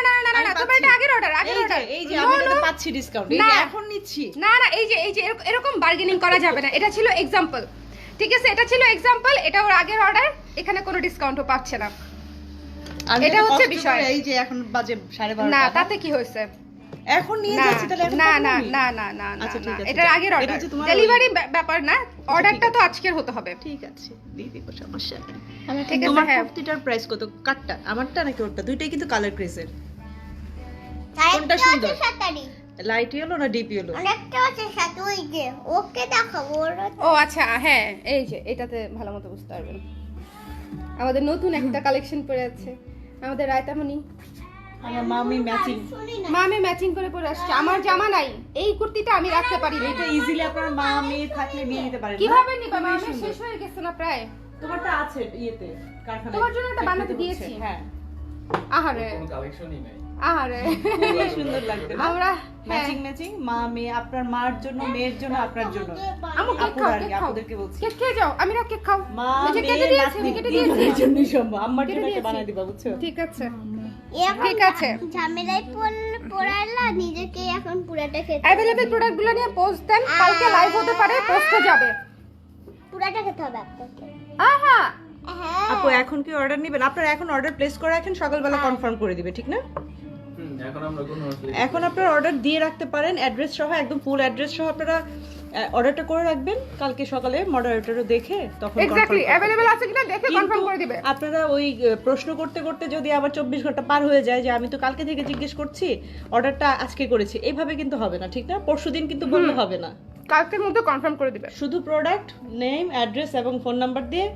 না না না, তোমার এটা আগের অর্ডার, আগের অর্ডার। এই যে আমি এটাতে পাচ্ছি ডিসকাউন্ট, এই যে এখন নিচ্ছি। না না, এই যে এরকম বার্গেনিং করা যাবে না, এটা ছিল এক্সাম্পল, ঠিক আছে? এটা ছিল এক্সাম্পল, এটা ওর আগের অর্ডার, এখানে কোনো ডিসকাউন্টও পাচ্ছে না, এটা হচ্ছে বিষয়। এই যে এখন বাজে 12:30। না তাতে কি হয়েছে? এখন নিয়ে যাচ্ছি তাহলে এখন না না না না না না, আচ্ছা ঠিক আছে, এটার আগের অর্ডার, ডেলিভারি ব্যাপার না, অর্ডারটা তো আজকের হতে হবে। ঠিক আছে, দিয়ে দিব, সমস্যা নেই। ঠিক আছে। তোমার হ্যাঁ, কুর্তিটার প্রাইস কত? কাটটা আমারটা নাকি ওরটা? দুইটাই কিন্তু কালার ক্রেজের। কোনটা সুন্দর? সাতারি লাইট ইয়েলো না ডিপ ইয়েলো? অনেকটা আছে সাথে ওই যে ওকে দেখাবো ওরা। ও আচ্ছা, হ্যাঁ এই যে এটাতে ভালো মতো বুঝতে পারবেন। আমাদের নতুন একটা কালেকশন পরে আছে আমাদের রায়তামণি। আমার মামি ম্যাচিং, মামে ম্যাচিং করে পরে আসছে। আমার জামা নাই, এই কুর্তিটা আমি রাখতে পারি না। এটা ইজিলি আপনার মা মেয়ে থাকলে নিয়ে নিতে পারেন। কিভাবে নিবা? মামে শেষ হয়ে গেছে না প্রায়। তোমারটা আছে ইয়েতে, কারখানায়। তোমার জন্য একটা বানাতে দিয়েছি। হ্যাঁ, আহারে কোনো কালেকশনই নাই। আহারে, খুবই সুন্দর লাগবে না? আমরা ম্যাচিং ম্যাচিং, মা মেয়ে, আপনার মার জন্য, মেয়ের জন্য, আপনার জন্য। আমু কেক খাও, কেক খাও, আপুদেরকে বলছি কেক খেয়ে যাও। আমি না কেক খাও, মা এই যে কেটে মেয়ে দিয়েছি, আমি নাতনি কেটে দিয়েছি। তিনজনের জন্যই সম্ভব। আম্মার কেটে জন্য একটা দিয়েছি। বানাই দিবা, বুঝছো? ঠিক আছে, এখন ঠিক আছে। ঝামেলায় পড়ালা নিজেকে এখন পুরাটা খেতে অ্যাভেলেবল প্রোডাক্টগুলো নিয়ে পোস্ট দেন, কালকে লাইভ হতে পারে, পোস্টে যাবে। পুরাটা খেতে হবে আপনাকে। আহা, হ্যাঁ আপু এখন কি অর্ডার নেবেন? আপনারা এখন অর্ডার প্লেস করে রাখেন, সকালবেলা কনফার্ম করে দিবে, ঠিক না? এখন আমরা কোনো এখন আপনারা অর্ডার দিয়ে রাখতে পারেন, অ্যাড্রেস সহ, একদম ফুল অ্যাড্রেস সহ আপনারা অর্ডারটা করে রাখবেন। কালকে সকালে মডারেটরও দেখে তখন এক্স্যাক্টলি confirm অ্যাভেলেবল আছে কিনা দেখে কিন্তু কনফার্ম করে দিবে। আপনারা ওই প্রশ্ন করতে করতে যদি আবার 24 ঘন্টা পার হয়ে যায় যে আমি তো কালকে থেকে জিজ্ঞেস করছি, অর্ডারটা আজকে করেছি, এইভাবে কিন্তু হবে না, ঠিক না? পরশুদিন কিন্তু বললে হবে না। কালকের মধ্যে কনফার্ম করে দিবে। শুধু প্রোডাক্ট নেম, অ্যাড্রেস এবং ফোন নাম্বার দিয়ে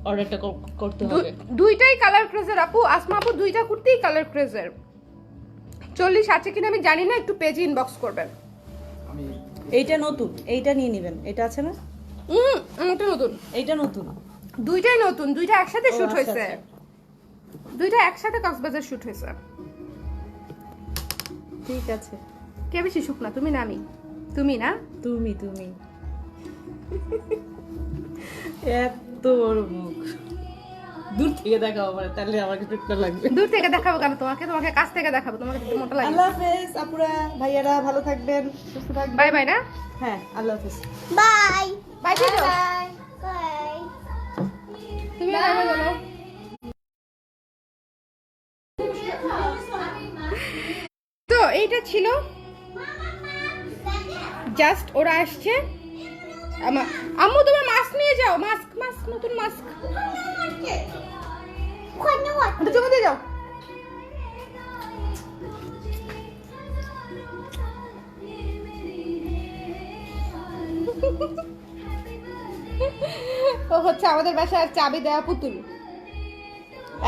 অর্ডারটা করতে হবে। দুইটাই কালার ক্রেজের আপু, আসমা আপু দুইটা কুর্তিই কালার ক্রেজের। 40 আছে কিনা আমি জানি না, একটু পেজে ইনবক্স করবেন। আমি এইটা নতুন, এইটা নিয়ে নেবেন। এটা আছে না? এটা নতুন, এইটা নতুন, দুইটাই নতুন, দুইটা একসাথে শুট আচ্ছা, হয়েছে, আচ্ছা। দুইটা একসাথে কক্সবাজার শুট হয়েছে। ঠিক আছে। কে বেশি শুক না, তুমি না আমি? তুমি না? তুমি এত বড় মুখ, দূর থেকে দেখাবো মানে, তাহলে আমার কিছু একটা লাগবে। দূর থেকে দেখাবো কেন তোমাকে? তোমাকে কাছ থেকে দেখাবো, তোমাকে একটু মোটা লাগবে। আল্লাহ হাফেজ আপুরা, ভাইয়ারা ভালো থাকবেন, সুস্থ থাকবেন। বাই বাই না, হ্যাঁ, আল্লাহ হাফেজ। বাই বাই দিয়ে দাও। Bye bye. তুমি বাই বাই বলো। তো এইটা ছিল জাস্ট, ওরা আসছে। আম্মু তোমার মাস্ক নিয়ে যাও, মাস্ক মাস্ক নতুন মাস্ক ধন্যবাদ। ওটা জমা দিয়ে যাও। ও হচ্ছে আমাদের বাসার চাবি দেওয়া পুতুল,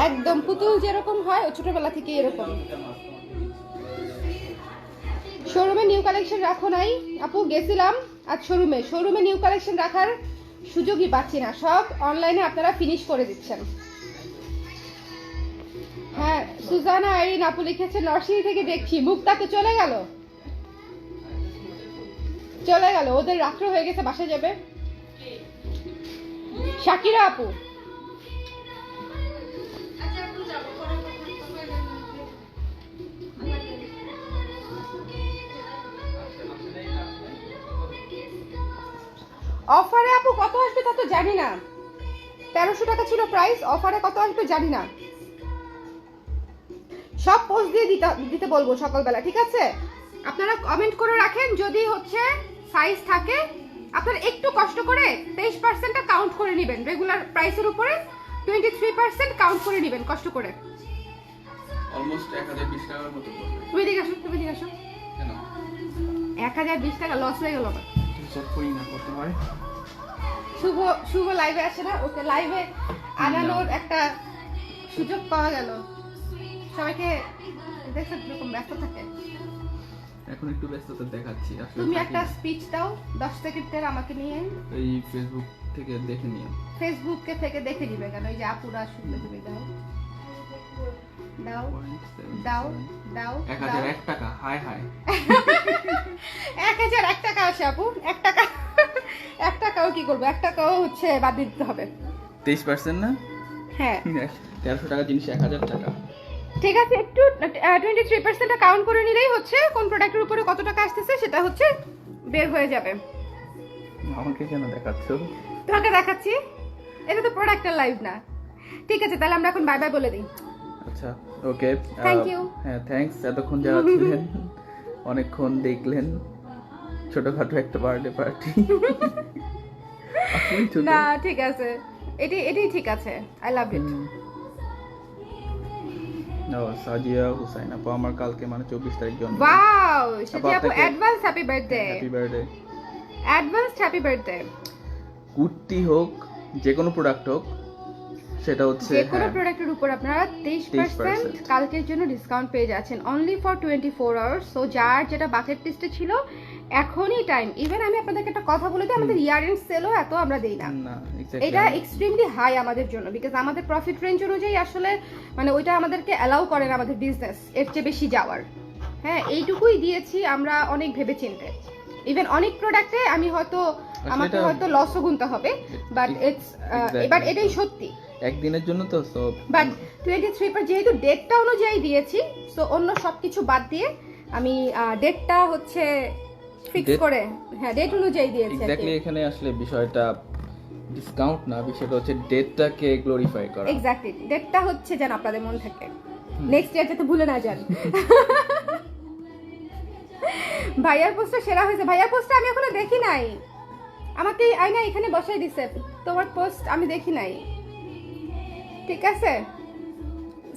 একদম পুতুল যেরকম হয় ও ছোটবেলা থেকে এরকম। শোরুমে নিউ কালেকশন রাখো নাই আপু? গেছিলাম আজ শোরুমে নিউ কালেকশন রাখার সুযোগই পাচ্ছি না, সব অনলাইনে আপনারা ফিনিশ করে দিচ্ছেন। হ্যাঁ, সুজানা আইরিন আপু লিখেছে নরসিংদী থেকে দেখছি। মুক্তা তো চলে গেল, ওদের রাত্র হয়ে গেছে, বাসায় যাবে। শাকিরা আপু, অফারে আপু কত আসবে তা তো জানি না। 1300 টাকা ছিল প্রাইস, অফারে কত আসবে জানি না। সব পোস্ট দিয়ে দিতে বলবো সকালবেলা, ঠিক আছে? আপনারা কমেন্ট করে রাখেন, যদি হচ্ছে সাইজ থাকে আপনারা একটু কষ্ট করে 23%টা কাউন্ট করে নেবেন, রেগুলার প্রাইসের উপরে 23% কাউন্ট করে নেবেন কষ্ট করে। অলমোস্ট 1020 টাকার মতো পড়বে। তুমি দিকে আসো, তুমি দিকে আসো। কেন 1020 টাকা লস হয়ে গেল আমার। হিসাব করি না কত হয়। শুভ লাইভে আসে না, ওকে লাইভে আনানোর একটা সুযোগ পাওয়া গেল। সবাইকে দেখো এরকম ব্যস্ত থাকে। এখন একটু ব্যস্ততা দেখাচ্ছি আসলে। তুমি থাকি একটা না। স্পিচ দাও 10 সেকেন্ডের আমাকে নিয়ে। এই ফেসবুক থেকে দেখে নিও। ফেসবুকে থেকে দেখে দিবে কেন? এই যে আপুরা শুনলে তুমি দাও দাও দাও দাও 1001 টাকা। High high. 1001 টাকা আসে আপু, 1 টাকা 1 টাকাও কি করবো, 1 টাকাও হচ্ছে বাদ দিতে হবে। 23% না? হ্যাঁ 1300 টাকা জিনিস 1000 টাকা। ঠিক আছে, একটু 23%টা কাউন্ট করে নিলেই হচ্ছে কোন প্রোডাক্টের উপরে কত টাকা আসতেছে সেটা হচ্ছে বের হয়ে যাবে। আমাকে কেন দেখাচ্ছ? তোমাকে দেখাচ্ছি, এটা তো প্রোডাক্টের লাইভ না। ঠিক আছে, তাহলে আমরা এখন বাই বাই বলে দিই। আচ্ছা ওকে, Thank you. হ্যাঁ থ্যাঙ্কস এতক্ষণ যারা ছিলেন, অনেকক্ষণ দেখলেন ছোটখাটো একটা বার্থডে পার্টি। না ঠিক আছে, এটাই ঠিক আছে। আই লাভ ইট। সাজিয়া হুসাইন আপু আমার কালকে মানে 24 তারিখ জন্ম। ওয়াও, সাজিয়া আপু আপনাকে- advance happy birthday. Happy birthday. Advance happy birthday. Kurti হোক যে কোনো প্রোডাক্ট হোক সেটা হচ্ছে যে কোনো হ্যাঁ, প্রোডাক্টের উপর আপনারা 23% 23% কালকের জন্য ডিসকাউন্ট পেয়ে যাচ্ছেন অনলি ফর 24 আওয়ার্স। সো যার যেটা বাকেট লিস্টে ছিল এখনই টাইম। ইভেন আমি আপনাদেরকে একটা কথা বলে দিই, আমাদের ইয়ার এন্ড সেলও এত আমরা দেই না। না এটা এক্স্যাক্টলি এক্সট্রিমলি হাই আমাদের জন্য, বিকজ আমাদের প্রফিট রেঞ্জ অনুযায়ী আসলে মানে ওইটা আমাদেরকে অ্যালাউ করে না আমাদের বিজনেস এর চেয়ে বেশি যাওয়ার। হ্যাঁ, এইটুকুই দিয়েছি আমরা অনেক ভেবে চিন্তে। ইভেন অনেক প্রোডাক্টে আমি হয়তো আমাকে এটা- হয়তো লসও গুনতে হবে, বাট ইটস Exactly. এবার এটাই সত্যি। একদিনের জন্য তো সব বাট 23 যেহেতু ডেটটা অনুযায়ী দিয়েছি, সো অন্য সবকিছু বাদ দিয়ে আমি ডেটটা হচ্ছে ফিক্স Date- করে, হ্যাঁ ডেট অনুযায়ী দিয়েছি আর কি। এক্স্যাক্টলি। এখানে আসলে বিষয়টা ডিসকাউন্ট না, বিষয়টা হচ্ছে ডেটটাকে গ্লোরিফাই করা। এক্স্যাক্টলি, ডেটটা হচ্ছে যেন আপনাদের মন থাকে, নেক্সট ইয়ার যাতে ভুলে না যান। ভাইয়ার পোস্টটা সেরা হয়েছে। ভাইয়ার পোস্টটা আমি এখনো দেখি নাই, আমাকে আয়না এখানে বসাই দিছে, তোমার পোস্ট আমি দেখি নাই। ঠিক আছে,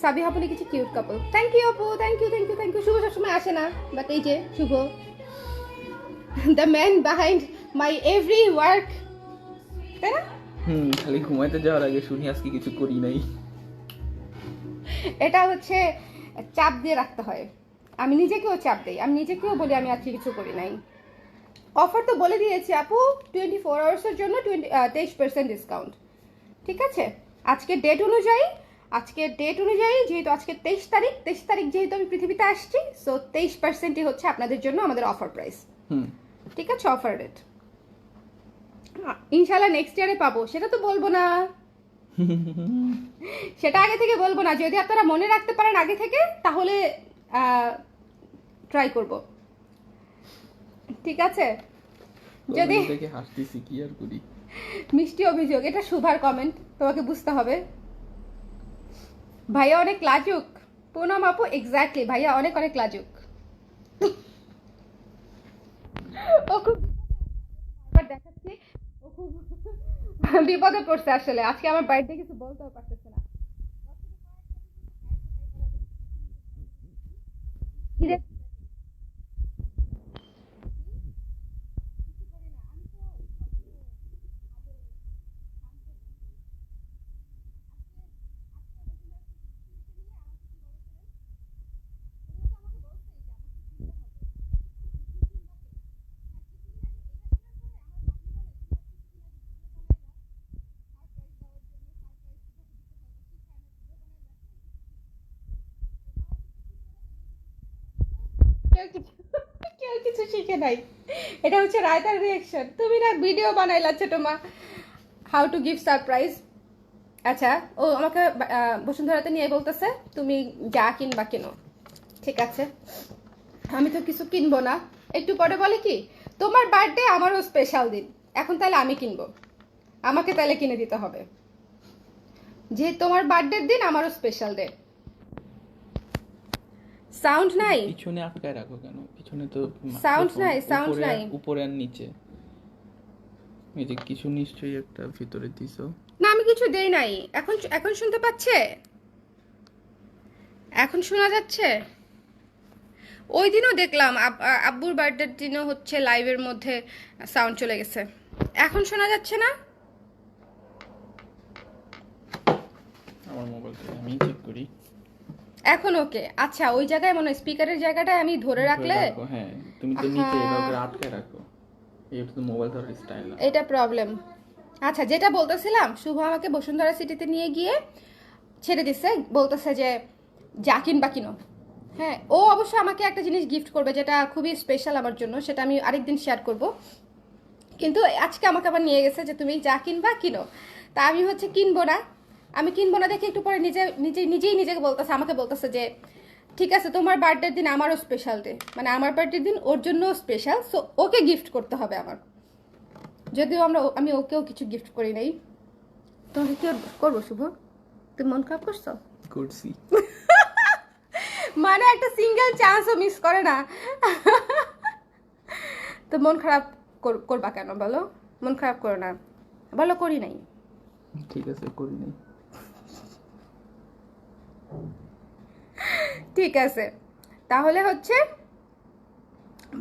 সাবিহা আপনি কিছু কিউট কাপল। থ্যাংক ইউ আপু, thank you thank you thank you. Shuvo সবসময় আসে না, বাট এই যে Shuvo, the man behind my every work, তাই না? খালি ঘুমাইতে যাওয়ার আগে শুনি আজকে কিছু করি নাই। এটা হচ্ছে চাপ দিয়ে রাখতে হয়। আমি নিজেকেও চাপ দিই, আমি নিজেকেও বলি আমি আজকে কিছু করি নাই। অফার তো বলে দিয়েছি আপু, 24 আওয়ার্সের জন্য 23% ডিসকাউন্ট। ঠিক আছে, আজকের ডেট অনুযায়ী যেহেতু আজকে 23 তারিখ যেহেতু আমি পৃথিবীতে আসছি, সো 23%ই হচ্ছে আপনাদের জন্য আমাদের অফার প্রাইস। ঠিক আছে, অফার রেট ইনশাল্লাহ নেক্সট ইয়ারে পাবো, সেটা তো বলবো না, সেটা আগে থেকে বলবো না। যদি আপনারা মনে রাখতে পারেন আগে থেকে, তাহলে ট্রাই করব। ঠিক আছে, যদি দেখে হাসতেছি কি আর করি। মিষ্টি অভিযোগ, এটা শুভার কমেন্ট, তোমাকে বুঝতে হবে। ভাইয়া অনেক লাজুক, পুনম আপু এক্স্যাক্টলি, ভাইয়া অনেক অনেক লাজুক। ও খুব দেখাচ্ছি, ও খুব বিপদে পড়ছে আসলে। আজকে আমার বাড়িতে কিছু বলতেও পারতেছে না। কেউ কিছু শিখে নাই, এটা হচ্ছে রায়তার রিয়াকশন। তুমি না ভিডিও বানাইলা ছোটমা, হাউ টু গিভ সারপ্রাইজ। আচ্ছা, ও আমাকে বসুন্ধরাতে নিয়ে বলতেছে তুমি যা কিনবা কিনো। ঠিক আছে, আমি তো কিছু কিনবো না। একটু পরে বলে কি, তোমার বার্থডে আমারও স্পেশাল দিন, এখন তাহলে আমি কিনবো, আমাকে তাহলে কিনে দিতে হবে, যে তোমার বার্থডের দিন আমারও স্পেশাল ডে। সাউন্ড নাই, পিছনে আটকায় রাখো কেন? পিছনে তো Sound নাই, microphone sound উপরে নাই। উপরে আর নিচে। এই যে কিছু নিশ্চয়ই একটা ভিতরে দিছো। না আমি কিছু দেই নাই। এখন এখন শুনতে পাচ্ছে? এখন শোনা যাচ্ছে? ওই দিনও দেখলাম আব্বুর বার্থডের দিনও হচ্ছে লাইভের মধ্যে সাউন্ড চলে গেছে। এখন শোনা যাচ্ছে না? আমার মোবাইল থেকে আমি চেক করি। এখন ওকে। আচ্ছা ওই জায়গায় মনে হয় স্পিকারের জায়গাটায় আমি ধরে রাখলে রাখো, হ্যাঁ তুমি তো নিচে এভাবে আটকে রাখো, এটা তো মোবাইল ধরার স্টাইল না। এটা প্রবলেম। আচ্ছা যেটা বলতেছিলাম, শুভ আমাকে বসুন্ধরা সিটিতে নিয়ে গিয়ে ছেড়ে দিচ্ছে, বলতেছে যে যা কিনবা কিনো। হ্যাঁ ও অবশ্য আমাকে একটা জিনিস গিফট করবে যেটা খুবই স্পেশাল আমার জন্য, সেটা আমি আরেকদিন শেয়ার করব। কিন্তু আজকে আমাকে আবার নিয়ে গেছে যে তুমি যা কিনবা কিনো। তা আমি হচ্ছে কিনবো না, আমি কিনবো না দেখে একটু পরে নিজেই নিজেকে বলতেছে, আমাকে বলতেছে যে ঠিক আছে তোমার বার্থডের দিন আমারও স্পেশাল ডে, মানে আমার বার্থডের দিন ওর জন্যও স্পেশাল, সো ওকে গিফট করতে হবে আমার। যদিও আমি ওকেও কিছু গিফট করি নাই। তোমাকে কি করবো শুভ? তুমি মন খারাপ করছো? করছি। মানে একটা সিঙ্গেল চান্সও মিস করে না। তো মন খারাপ করবা কেন বলো? মন খারাপ করো না, বলো করি নাই। ঠিক আছে করি নাই। ঠিক আছে তাহলে হচ্ছে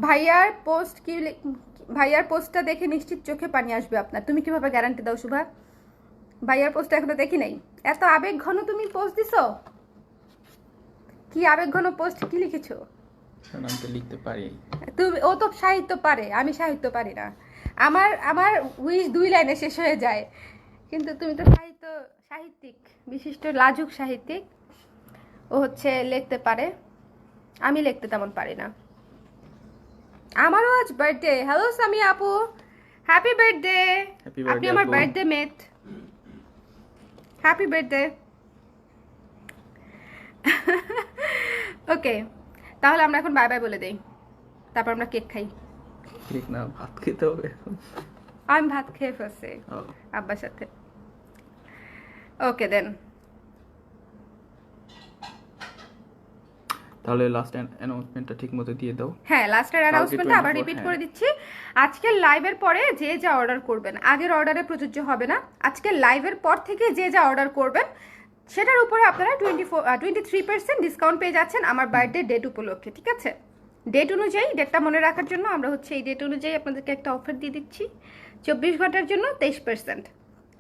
ভাইয়ার ভাইয়ার পোস্টটা দেখে নিশ্চিত চোখে পানি আসবে আপনার। তুমি কিভাবে গ্যারান্টি দাও শুভা? ভাইয়ার পোস্টটা এখনো দেখি নাই। এত আবেগ ঘন তুমি পোস্ট দিছো, কি আবেগ ঘন পোস্ট, কি লিখেছো? কারণ আমি তো লিখতে পারি। তুমি, ও তো সাহিত্য পারে, আমি সাহিত্য পারি না। আমার উইশ 2 লাইনে শেষ হয়ে যায়, কিন্তু তুমি তো সাহিত্যিক, বিশিষ্ট লাজুক সাহিত্যিক। ও হচ্ছে লিখতে পারে, আমি লিখতে তেমন পারি না। আমারও আজ বার্থডে। হ্যালো সামি আপু, হ্যাপি বার্থডে। Happy birthday, আপনি আমার আপু। বার্থডে মেট, হ্যাপি বার্থডে। ওকে তাহলে আমরা এখন বাই বাই বলে দেই, তারপর আমরা কেক খাই। ঠিক না, ভাত খেতে হবে এখন। আমি ভাত খেয়ে ফেলছি ও, আব্বার সাথে। ওকে দেন। তাহলে লাস্ট অ্যানাউন্সমেন্টটা ঠিক মতো দিয়ে দাও। হ্যাঁ লাস্টের অ্যানাউন্সমেন্টটা আবার 24, রিপিট হ্যাঁ। করে দিচ্ছি। আজকের লাইভের পরে যে যা অর্ডার করবেন, আগের অর্ডারে প্রযোজ্য হবে না। আজকের লাইভের পর থেকে যে যা অর্ডার করবেন সেটার উপরে আপনারা 23% ডিসকাউন্ট পেয়ে যাচ্ছেন আমার বার্থডে ডেট উপলক্ষে। ঠিক আছে, ডেট অনুযায়ী, ডেটটা মনে রাখার জন্য আমরা হচ্ছে এই ডেট অনুযায়ী আপনাদেরকে একটা অফার দিয়ে দিচ্ছি। 24 ঘন্টার জন্য 23%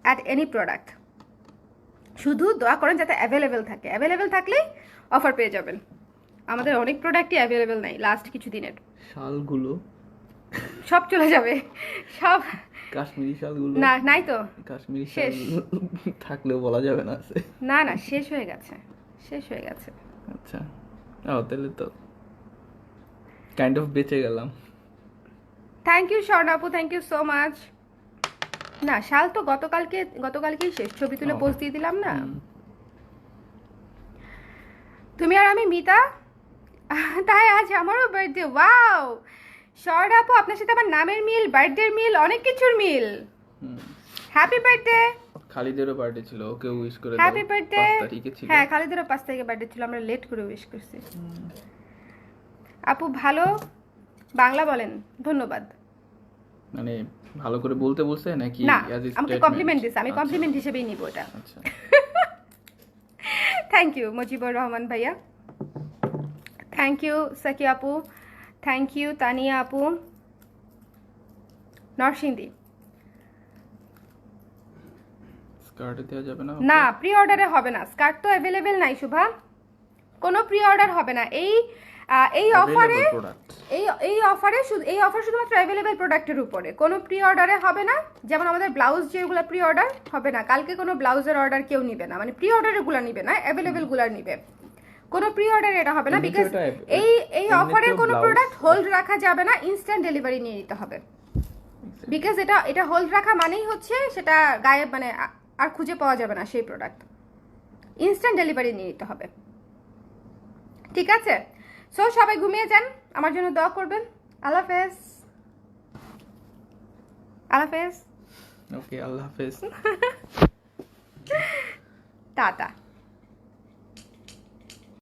অ্যাট এনি প্রোডাক্ট। শুধু দোয়া করেন যাতে অ্যাভেলেবেল থাকে, অ্যাভেলেবেল থাকলেই অফার পেয়ে যাবেন। আমাদের অনেক প্রোডাক্টই অ্যাভেলেবেল নাই লাস্ট কিছু দিনের, শালগুলো, সব চলে যাবে সব। কাশ্মীরি শালগুলো, না নাই তো, কাশ্মীরি শেষ। শাল থাকলেও বলা যাবে না আছে। না না শেষ হয়ে গেছে, শেষ হয়ে গেছে। আচ্ছা, ও তাহলে তো কাইন্ড অফ বেঁচে গেলাম। থ্যাংক ইউ স্বর্ণাপু, থ্যাংক ইউ সো মাচ। না শাল তো গতকালকেই শেষ, ছবি তুলে ও। পোস্ট দিয়ে দিলাম না। হুম। তুমি আর আমি মিতা, তাই আজ আমারও বার্থডে। ওয়াও স্বর্ণাপু, আপনার সাথে আমার নামের মিল, বার্থডের মিল, অনেক কিছুর মিল। হুম। Happy birthday. খালিদেরও বার্থডে ছিল, ওকে উইশ করে দাও। Happy birthday. 5 তারিখে ছিল। হ্যাঁ খালিদেরও 5 তারিখে বার্থডে ছিল, আমরা লেট করে উইশ করছি। আপু ভালো বাংলা বলেন, ধন্যবাদ। মানে ভালো করে বলতে বলছে নাকি না as a আমাকে statement? কমপ্লিমেন্ট দিছে, আমি আচ্ছা, কমপ্লিমেন্ট হিসেবেই নিব এটা। আচ্ছা। থ্যাংক ইউ মুজিবুর রহমান ভাইয়া, থ্যাংক ইউ সাকি আপু, থ্যাংক ইউ তানিয়া আপু, নরসিংদী। স্কার্টে দেওয়া যাবে না? না প্রি অর্ডারে হবে না, স্কার্ট তো অ্যাভেলেবেল নাই শুভা, কোনো প্রি অর্ডার হবে না। এই অফারে, Available product। এই অফার শুধুমাত্র অ্যাভেলেবেল প্রোডাক্টের উপরে, কোনো প্রি অর্ডারে হবে না। যেমন আমাদের ব্লাউজ যেগুলো প্রি অর্ডার হবে না, কালকে কোনো ব্লাউজের অর্ডার কেউ নিবে না, মানে প্রি অর্ডারেরগুলো নিবে না, অ্যাভেলেবেলগুলো নিবে। কোনো প্রি অর্ডার এটা হবে না, এমনিতে বিকজ ওটা এই এমনিতেও অফারের কোনো blouse- প্রোডাক্ট হোল্ড রাখা যাবে না, ইনস্ট্যান্ট ডেলিভারি নিয়ে নিতে হবে। বিকজ এটা হোল্ড রাখা মানেই হচ্ছে সেটা গায়ে মানে আর খুঁজে পাওয়া যাবে না সেই প্রোডাক্ট, ইনস্ট্যান্ট ডেলিভারি নিয়ে নিতে হবে। ঠিক আছে, সো সবাই ঘুমিয়ে যান, আমার জন্য দোয়া করবেন। আল্লাহ হাফেজ, আল্লাহ হাফেজ, ওকে, আল্লাহ হাফেজ। টাটা।